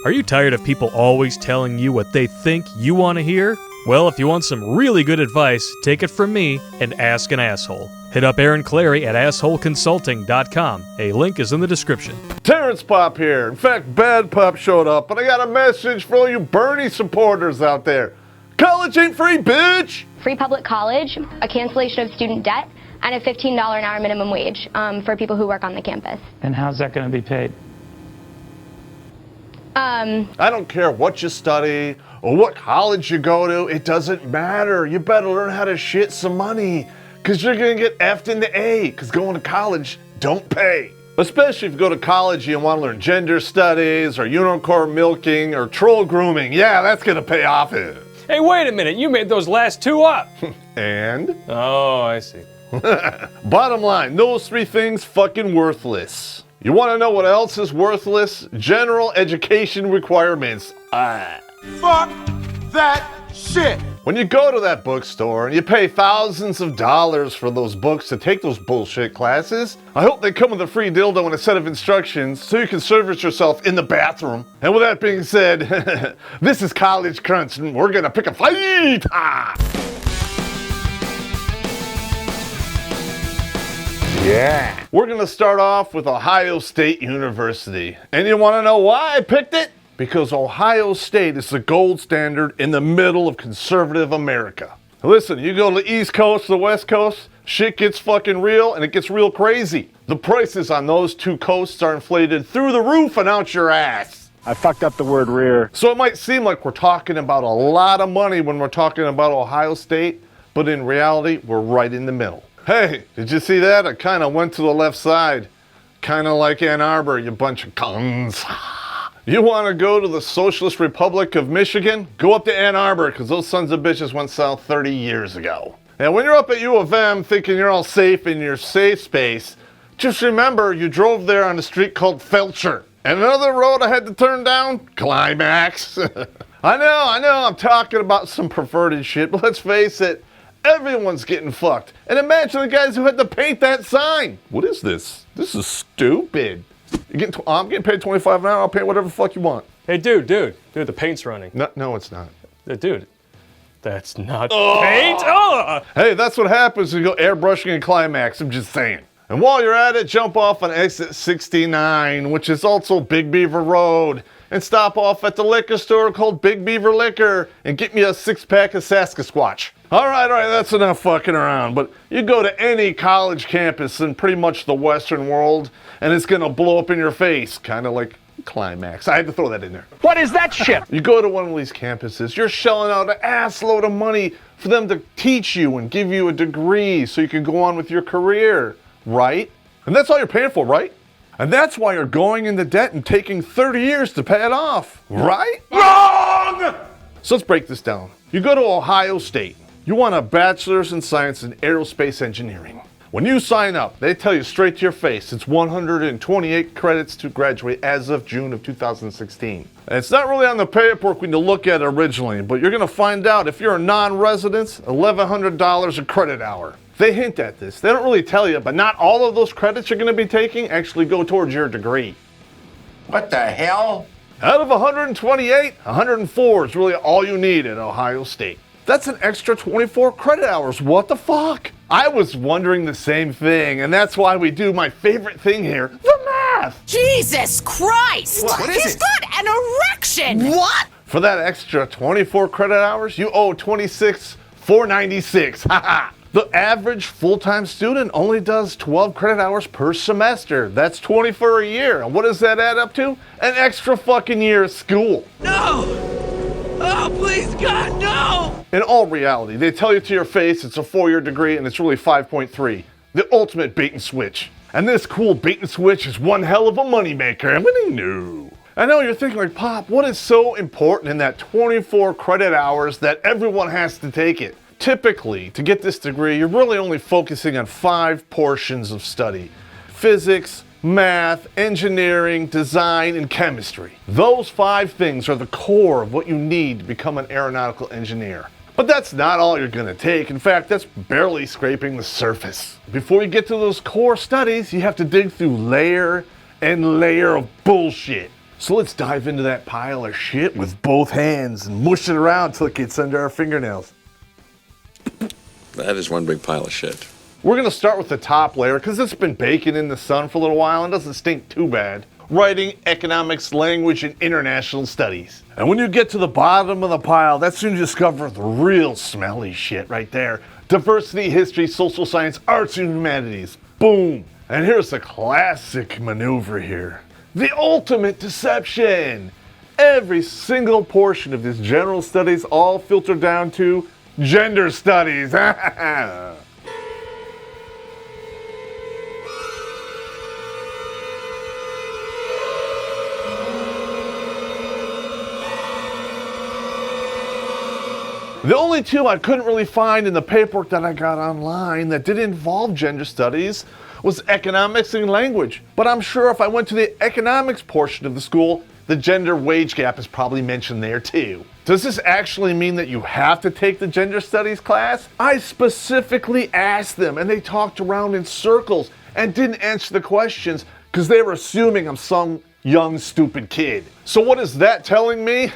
Are you tired of people always telling you what they think you want to hear? Well, if you want some really good advice, take it from me and ask an asshole. Hit up Aaron Clary at assholeconsulting.com. A link is in the description. Terrence Popp here. In fact, Bad Popp showed up, but I got a message for all you Bernie supporters out there. College ain't free, bitch! Free public college, a cancellation of student debt, and a $15 an hour minimum wage for people who work on the campus. And how's that going to be paid? I don't care what you study or what college you go to, it doesn't matter. You better learn how to shit some money, because you're going to get F'd into A, because going to college don't pay. Especially if you go to college and you want to learn gender studies or unicorn milking or troll grooming. Yeah, that's going to pay off. Hey, wait a minute, you made those last two up. And? Oh, I see. Bottom line, those three things fucking worthless. You want to know what else is worthless? General education requirements. Fuck that shit! When you go to that bookstore and you pay thousands of dollars for those books to take those bullshit classes, I hope they come with a free dildo and a set of instructions so you can service yourself in the bathroom. And with that being said, this is College Crunch and we're gonna pick a fight! Yeah. We're gonna start off with Ohio State University. And you wanna know why I picked it? Because Ohio State is the gold standard in the middle of conservative America. Listen, you go to the East Coast, the West Coast, shit gets fucking real and it gets real crazy. The prices on those two coasts are inflated through the roof and out your ass. I fucked up the word rear. So it might seem like we're talking about a lot of money when we're talking about Ohio State, but in reality, we're right in the middle. Hey, did you see that? I kind of went to the left side. Kind of like Ann Arbor, you bunch of cons. You want to go to the Socialist Republic of Michigan? Go up to Ann Arbor, because those sons of bitches went south 30 years ago. And when you're up at U of M thinking you're all safe in your safe space, just remember you drove there on a street called Felcher. And another road I had to turn down? Climax. I know, I'm talking about some perverted shit, but let's face it, everyone's getting fucked. And imagine the guys who had to paint that sign. What is this? This is stupid. I'm getting paid $25 an hour, I'll paint whatever the fuck you want. Hey, dude, the paint's running. No, it's not. Dude, that's not paint. Oh! Hey, that's what happens when you go airbrushing in Climax, I'm just saying. And while you're at it, jump off on exit 69, which is also Big Beaver Road, and stop off at the liquor store called Big Beaver Liquor and get me a 6-pack of Saskasquatch. All right, that's enough fucking around, but you go to any college campus in pretty much the Western world, and it's gonna blow up in your face, kind of like Climax. I had to throw that in there. What is that shit? You go to one of these campuses, you're shelling out an ass load of money for them to teach you and give you a degree so you can go on with your career, right? And that's all you're paying for, right? And that's why you're going into debt and taking 30 years to pay it off, right? Wrong! So let's break this down. You go to Ohio State. You want a bachelor's in science in aerospace engineering. When you sign up, they tell you straight to your face it's 128 credits to graduate as of June of 2016. And it's not really on the paperwork when you look at it originally, but you're gonna find out if you're a non-resident, $1,100 a credit hour. They hint at this. They don't really tell you, but not all of those credits you're gonna be taking actually go towards your degree. What the hell? Out of 128, 104 is really all you need at Ohio State. That's an extra 24 credit hours. What the fuck? I was wondering the same thing, and that's why we do my favorite thing here, the math. Jesus Christ! What is He's it? got an erection! What? For that extra 24 credit hours, you owe $26,496. Haha. The average full-time student only does 12 credit hours per semester. That's 20 for a year. And what does that add up to? An extra fucking year of school. No! Oh, please, God, no! In all reality, they tell you to your face it's a 4-year degree and it's really 5.3. The ultimate bait and switch. And this cool bait and switch is one hell of a moneymaker. I'm gonna know. I know you're thinking like, Pop, what is so important in that 24 credit hours that everyone has to take it? Typically, to get this degree, you're really only focusing on 5 portions of study. Physics, math, engineering, design, and chemistry. Those 5 things are the core of what you need to become an aeronautical engineer. But that's not all you're gonna take. In fact, that's barely scraping the surface. Before you get to those core studies, you have to dig through layer and layer of bullshit. So let's dive into that pile of shit with both hands and mush it around till it gets under our fingernails. That is one big pile of shit. We're gonna start with the top layer because it's been baking in the sun for a little while and doesn't stink too bad. Writing, economics, language, and international studies. And when you get to the bottom of the pile, that's when you discover the real smelly shit right there. Diversity, history, social science, arts, and humanities. Boom. And here's the classic maneuver here. The ultimate deception. Every single portion of this general studies all filtered down to gender studies. The only two I couldn't really find in the paperwork that I got online that didn't involve gender studies was economics and language. But I'm sure if I went to the economics portion of the school, the gender wage gap is probably mentioned there too. Does this actually mean that you have to take the gender studies class? I specifically asked them and they talked around in circles and didn't answer the questions because they were assuming I'm some young stupid kid. So what is that telling me?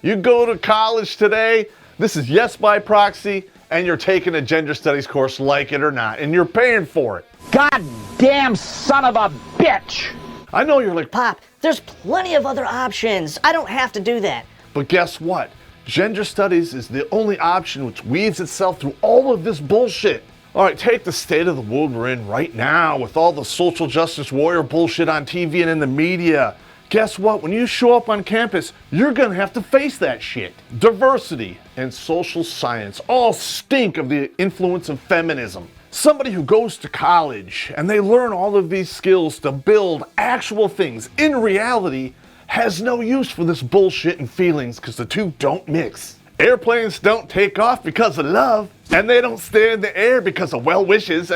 You go to college today, this is yes by proxy, and you're taking a gender studies course like it or not, and you're paying for it. Goddamn son of a bitch! I know you're like, Pop, there's plenty of other options. I don't have to do that. but guess what? Gender studies is the only option which weaves itself through all of this bullshit. All right, take the state of the world we're in right now with all the social justice warrior bullshit on TV and in the media. Guess what? When you show up on campus, you're gonna have to face that shit. Diversity and social science all stink of the influence of feminism. Somebody who goes to college and they learn all of these skills to build actual things in reality has no use for this bullshit and feelings because the two don't mix. Airplanes don't take off because of love, and they don't stay in the air because of well wishes.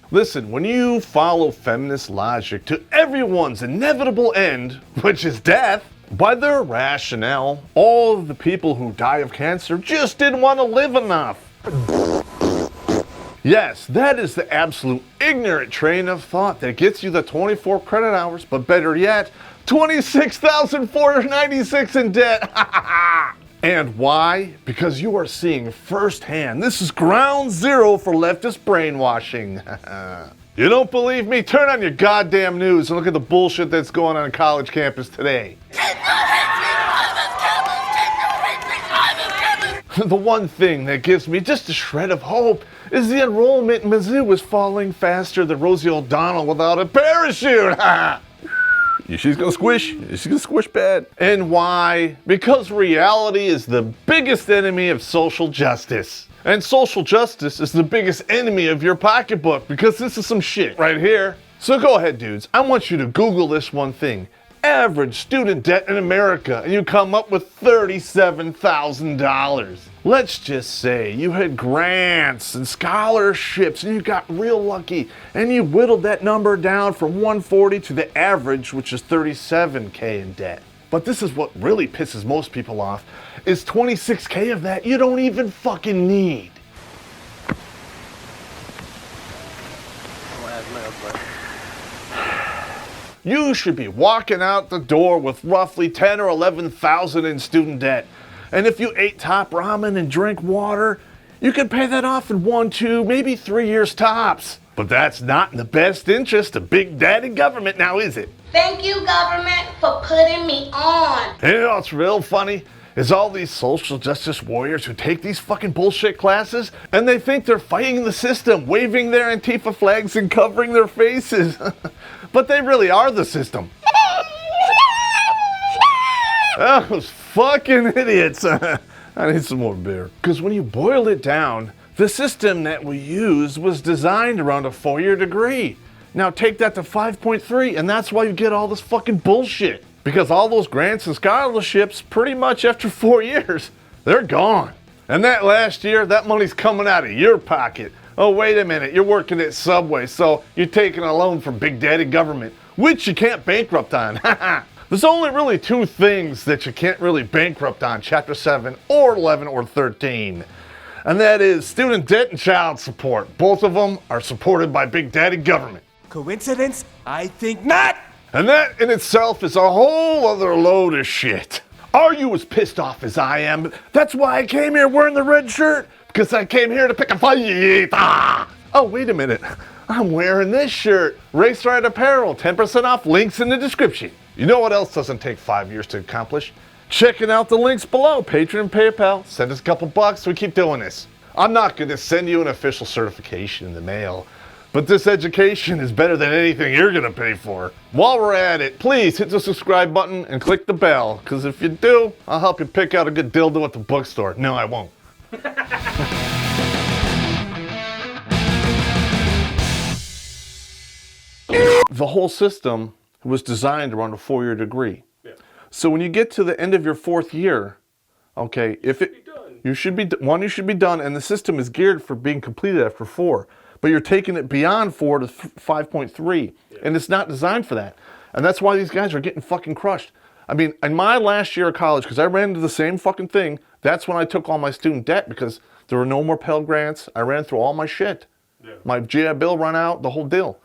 Listen, when you follow feminist logic to everyone's inevitable end, which is death, by their rationale, all of the people who die of cancer just didn't want to live enough. Yes, that is the absolute ignorant train of thought that gets you the 24 credit hours, but better yet, 26,496 in debt. And why? Because you are seeing firsthand. This is ground zero for leftist brainwashing. You don't believe me? Turn on your goddamn news and look at the bullshit that's going on college campus today. The one thing that gives me just a shred of hope is the enrollment in Mizzou is falling faster than Rosie O'Donnell without a parachute. She's gonna squish. She's gonna squish bad. And why? Because reality is the biggest enemy of social justice. And social justice is the biggest enemy of your pocketbook because this is some shit right here. So go ahead, dudes. I want you to Google this one thing. Average student debt in America, and you come up with $37,000. Let's just say you had grants and scholarships and you got real lucky and you whittled that number down from 140 to the average, which is 37K in debt. But this is what really pisses most people off, is 26K of that you don't even fucking need. You should be walking out the door with roughly 10 or 11,000 in student debt. And if you ate top ramen and drink water, you could pay that off in 1, 2, maybe 3 years tops. But that's not in the best interest of Big Daddy government now, is it? Thank you, government, for putting me on. And you know what's real funny? Is all these social justice warriors who take these fucking bullshit classes and they think they're fighting the system, waving their Antifa flags and covering their faces. But they really are the system. Those fucking idiots. I need some more beer. Because when you boil it down, the system that we use was designed around a 4-year degree. Now take that to 5.3 and that's why you get all this fucking bullshit. Because all those grants and scholarships, pretty much after 4 years, they're gone. And that last year, that money's coming out of your pocket. Oh, wait a minute, you're working at Subway, so you're taking a loan from Big Daddy government, which you can't bankrupt on. There's only really 2 things that you can't really bankrupt on, Chapter 7 or 11 or 13. And that is student debt and child support. Both of them are supported by Big Daddy government. Coincidence? I think not. And that in itself is a whole other load of shit. Are you as pissed off as I am? That's why I came here wearing the red shirt, because I came here to pick a fight. Ah! Oh, wait a minute. I'm wearing this shirt. rayceriotapparel, 10% off, links in the description. You know what else doesn't take 5 years to accomplish? Checking out the links below, Patreon, PayPal. Send us a couple bucks, we keep doing this. I'm not gonna send you an official certification in the mail, but this education is better than anything you're gonna pay for. While we're at it, please hit the subscribe button and click the bell, because if you do, I'll help you pick out a good dildo at the bookstore. No, I won't. The whole system was designed around a 4-year degree. Yeah. So when you get to the end of your 4th year, okay, you should be done, and the system is geared for being completed after 4. But you're taking it beyond 4 to 5.3, and it's not designed for that. And that's why these guys are getting fucking crushed. I mean, in my last year of college, because I ran into the same fucking thing, that's when I took all my student debt, because there were no more Pell Grants. I ran through all my shit. Yeah. My GI Bill run out, the whole deal.